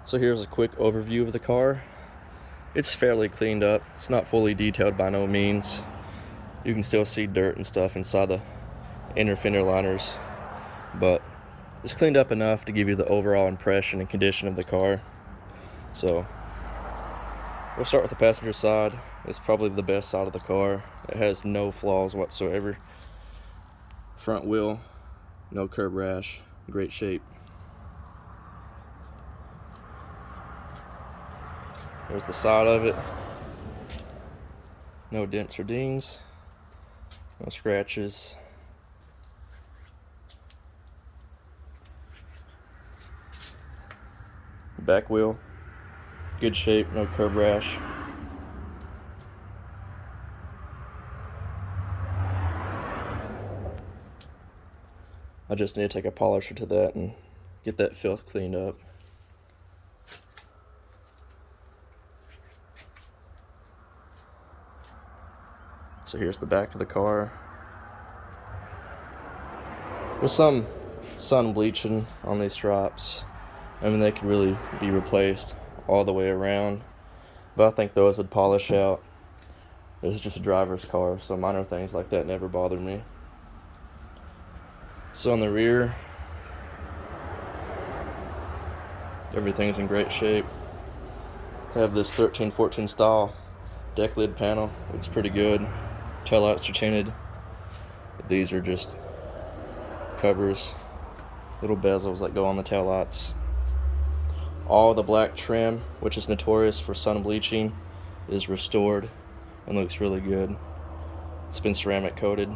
So here's a quick overview of the car. It's fairly cleaned up. It's not fully detailed by no means. You can still see dirt and stuff inside the inner fender liners, but it's cleaned up enough to give you the overall impression and condition of the car. So we'll start with the passenger side. It's probably the best side of the car. It has no flaws whatsoever. Front wheel, no curb rash, great shape. There's the side of it. No dents or dings, no scratches. Back wheel, good shape, no curb rash. I just need to take a polisher to that and get that filth cleaned up. So here's the back of the car. With some sun bleaching on these stripes, I mean, they could really be replaced all the way around, but I think those would polish out. This is just a driver's car, so minor things like that never bother me. So on the rear, everything's in great shape. I have this 1314 style deck lid panel. Looks pretty good. Taillights are tinted. These are just covers, little bezels that go on the taillights. All the black trim, which is notorious for sun bleaching, is restored and looks really good. It's been ceramic coated.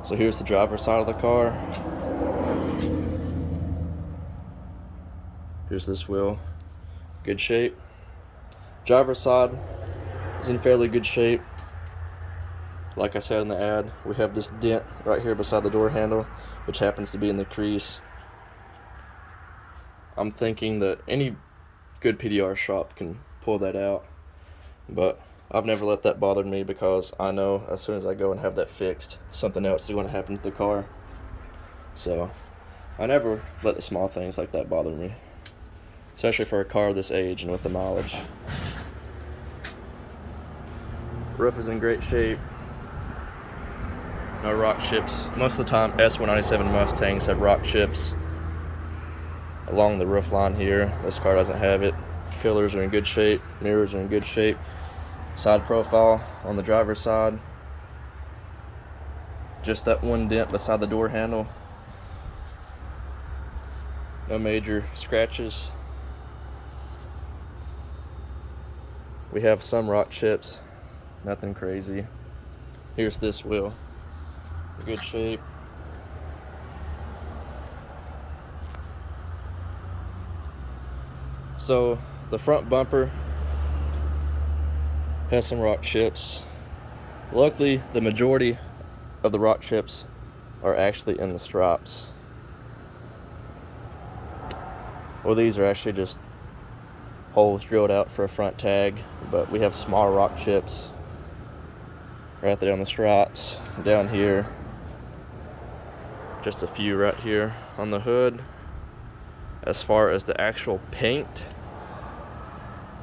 So here's the driver's side of the car. Here's this wheel, good shape. Driver's side is in fairly good shape. Like I said in the ad, we have this dent right here beside the door handle, which happens to be in the crease. I'm thinking that any good PDR shop can pull that out, but I've never let that bother me because I know as soon as I go and have that fixed, something else is going to happen to the car. So I never let the small things like that bother me, especially for a car this age and with the mileage. Roof is in great shape. No rock chips. Most of the time S197 Mustangs have rock chips along the roof line here. This car doesn't have it. Pillars are in good shape. Mirrors are in good shape. Side profile on the driver's side. Just that one dent beside the door handle. No major scratches. We have some rock chips. Nothing crazy. Here's this wheel. Good shape. So the front bumper has some rock chips. Luckily, the majority of the rock chips are actually in the stripes. Well, these are actually just holes drilled out for a front tag, but we have small rock chips right there on the stripes. Down here, just a few right here on the hood. As far as the actual paint,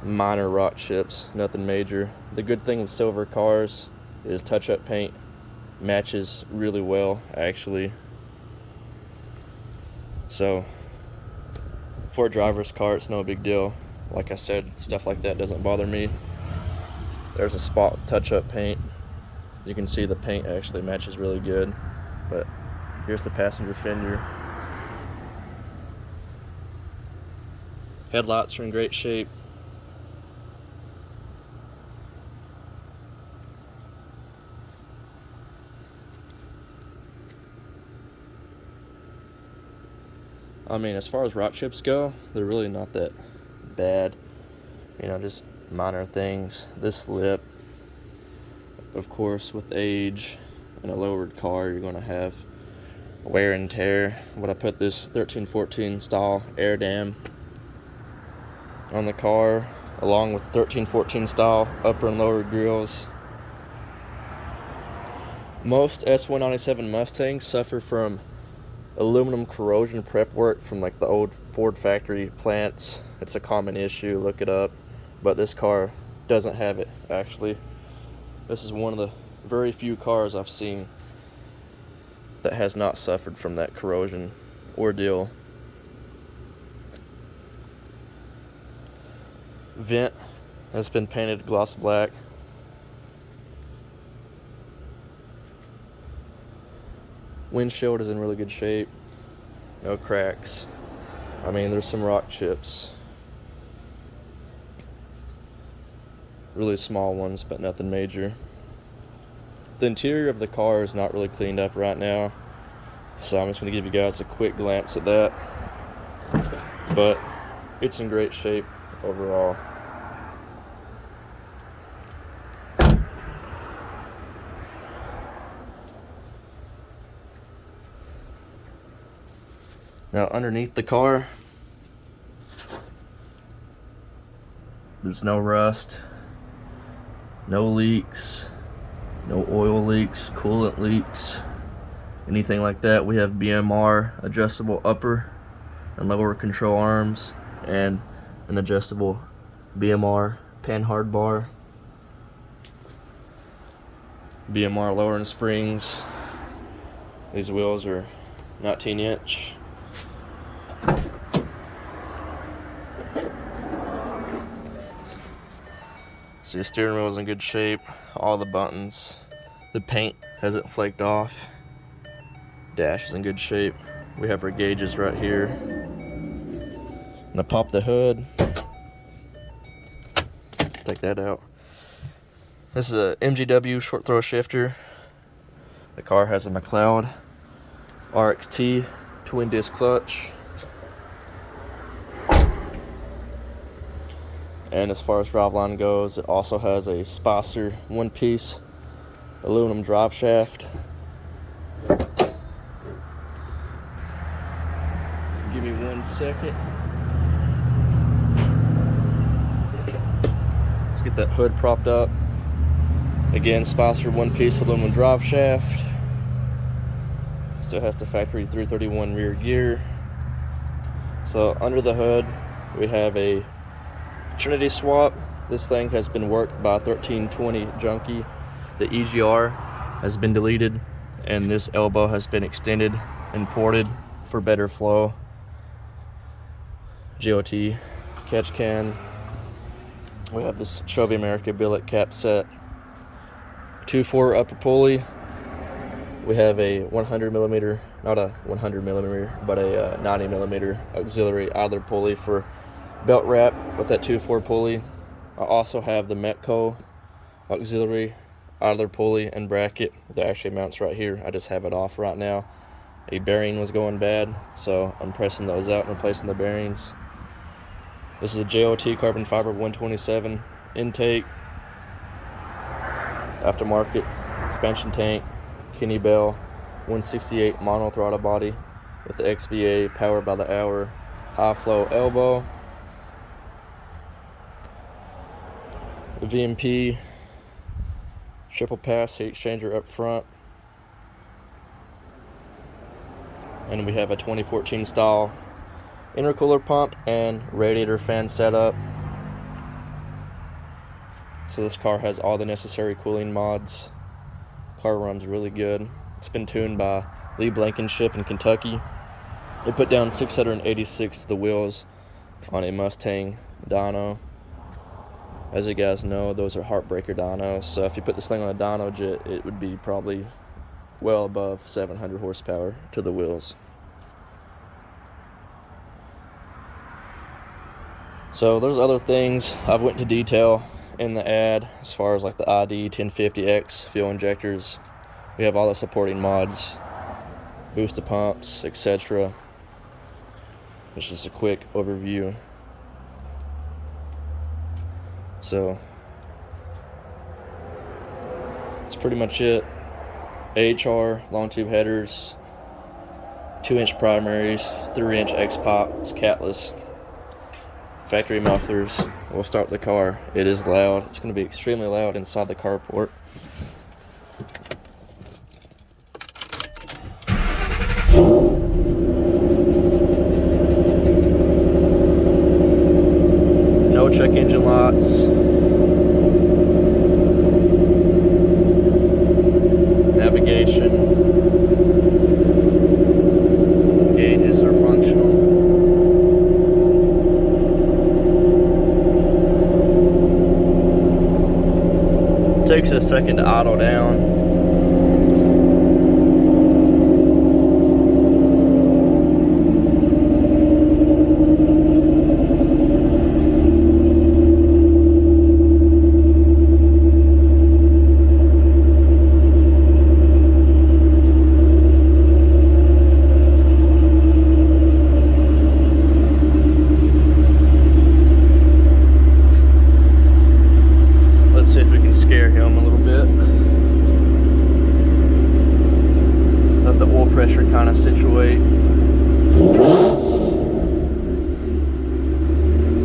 minor rock chips, nothing major. The good thing with silver cars is touch-up paint matches really well, actually. So for a driver's car, it's no big deal. Like I said, stuff like that doesn't bother me. There's a spot with touch-up paint. You can see the paint actually matches really good. But here's the passenger fender. Headlights are in great shape. I mean, as far as rock chips go, they're really not that bad. You know, just minor things. This lip, of course, with age in a lowered car, you're going to have wear and tear. But I put this 1314 style air dam on the car, along with 1314 style upper and lower grills. Most S197 Mustangs suffer from aluminum corrosion prep work from like the old Ford factory plants. It's a common issue, look it up, but this car doesn't have it actually. This is one of the very few cars I've seen that has not suffered from that corrosion ordeal. Vent has been painted gloss black. Windshield is in really good shape. No cracks. I mean, there's some rock chips. Really small ones, but nothing major. The interior of the car is not really cleaned up right now, so I'm just going to give you guys a quick glance at that. But it's in great shape overall. Now underneath the car, there's no rust, no leaks, no oil leaks, coolant leaks, anything like that. We have BMR adjustable upper and lower control arms and an adjustable BMR panhard bar. BMR lowering springs. These wheels are 19-inch. So your steering wheel is in good shape, all the buttons, the paint hasn't flaked off, dash is in good shape. We have our gauges right here. I'm gonna pop the hood, take that out. This is a MGW short throw shifter. The car has a McLeod RXT twin disc clutch. And as far as driveline goes, it also has a Spicer one-piece aluminum drive shaft. Give me 1 second. Let's get that hood propped up. Again, Spicer one-piece aluminum drive shaft. Still has the factory 331 rear gear. So under the hood, we have a Trinity swap. This thing has been worked by 1320 Junkie. The EGR has been deleted and this elbow has been extended and ported for better flow. GOT catch can. We have this Shelby America billet cap set. 2.4 upper pulley. We have a 100 millimeter, not a 100 millimeter, but a 90 millimeter auxiliary idler pulley for belt wrap with that 2.4 pulley. I also have the Metco auxiliary idler pulley and bracket that actually mounts right here. I just have it off right now. A bearing was going bad, so I'm pressing those out and replacing the bearings. This is a JOT carbon fiber 127 intake, aftermarket expansion tank, Kenny Bell 168 mono throttle body with the XVA powered by the hour high flow elbow. The VMP triple pass heat exchanger up front, and we have a 2014 style intercooler pump and radiator fan setup. So this car has all the necessary cooling mods. Car runs really good. It's been tuned by Lee Blankenship in Kentucky. They put down 686 of the wheels on a Mustang dyno. As you guys know, those are heartbreaker dynos, so if you put this thing on a dyno jet, it would be probably well above 700 horsepower to the wheels. So there's other things I've went into detail in the ad, as far as like the ID 1050X fuel injectors. We have all the supporting mods, booster pumps, etc. It's just a quick overview. So that's pretty much it. AHR, long tube headers, 2-inch primaries, 3-inch X-Pops, catless, factory mufflers. We'll start the car. It is loud. It's going to be extremely loud inside the carport. check engine lights. Navigation. Gauges are functional. Takes a second to idle down. Let's see if we can scare him a little bit. Let the oil pressure kind of situate.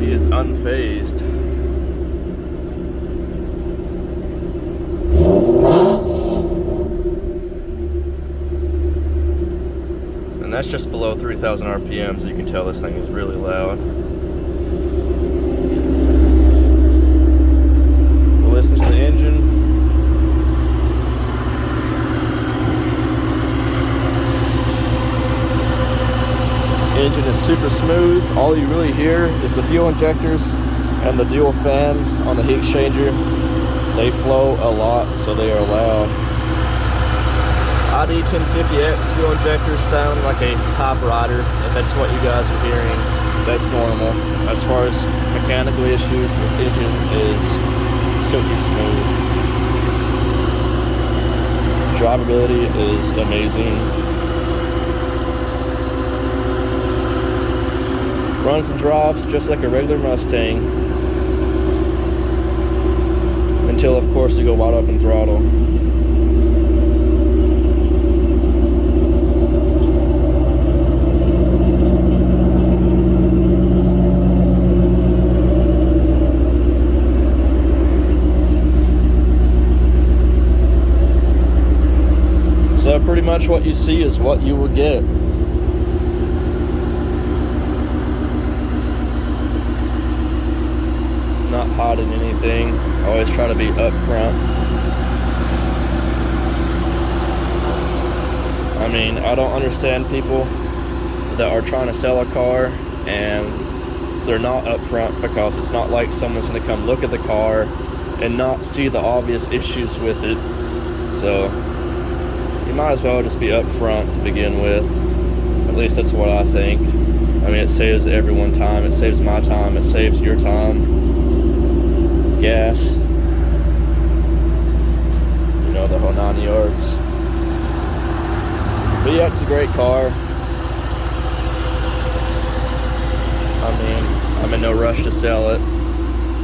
He is unfazed. And that's just below 3,000 RPM, so you can tell this thing is really loud. Listen to the engine. Engine is super smooth. All you really hear is the fuel injectors and the dual fans on the heat exchanger. They flow a lot, so they are loud. ID 1050X fuel injectors sound like a typewriter. If that's what you guys are hearing, that's normal. As far as mechanical issues, this engine is silky smooth. Drivability is amazing. Runs and drives just like a regular Mustang. Until of course you go wide open throttle. So pretty much what you see is what you will get. Not hiding anything. Always try to be upfront. I mean, I don't understand people that are trying to sell a car and they're not upfront, because it's not like someone's going to come look at the car and not see the obvious issues with it. So you might as well just be upfront to begin with. At least that's what I think. I mean, it saves everyone time. It saves my time. It saves your time. Gas. You know, the whole 9 yards. But yeah, it's a great car. I mean, I'm in no rush to sell it.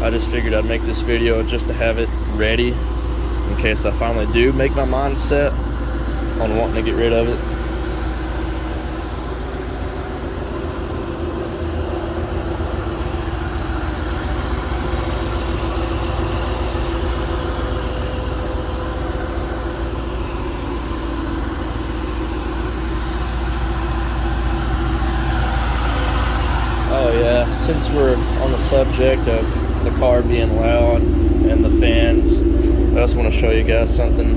I just figured I'd make this video just to have it ready in case I finally do make my mind set on wanting to get rid of it. Oh yeah, since we're on the subject of the car being loud and the fans, I just want to show you guys something.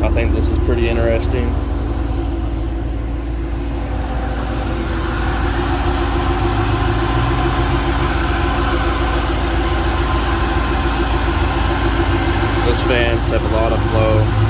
I think this is pretty interesting. Those fans have a lot of flow.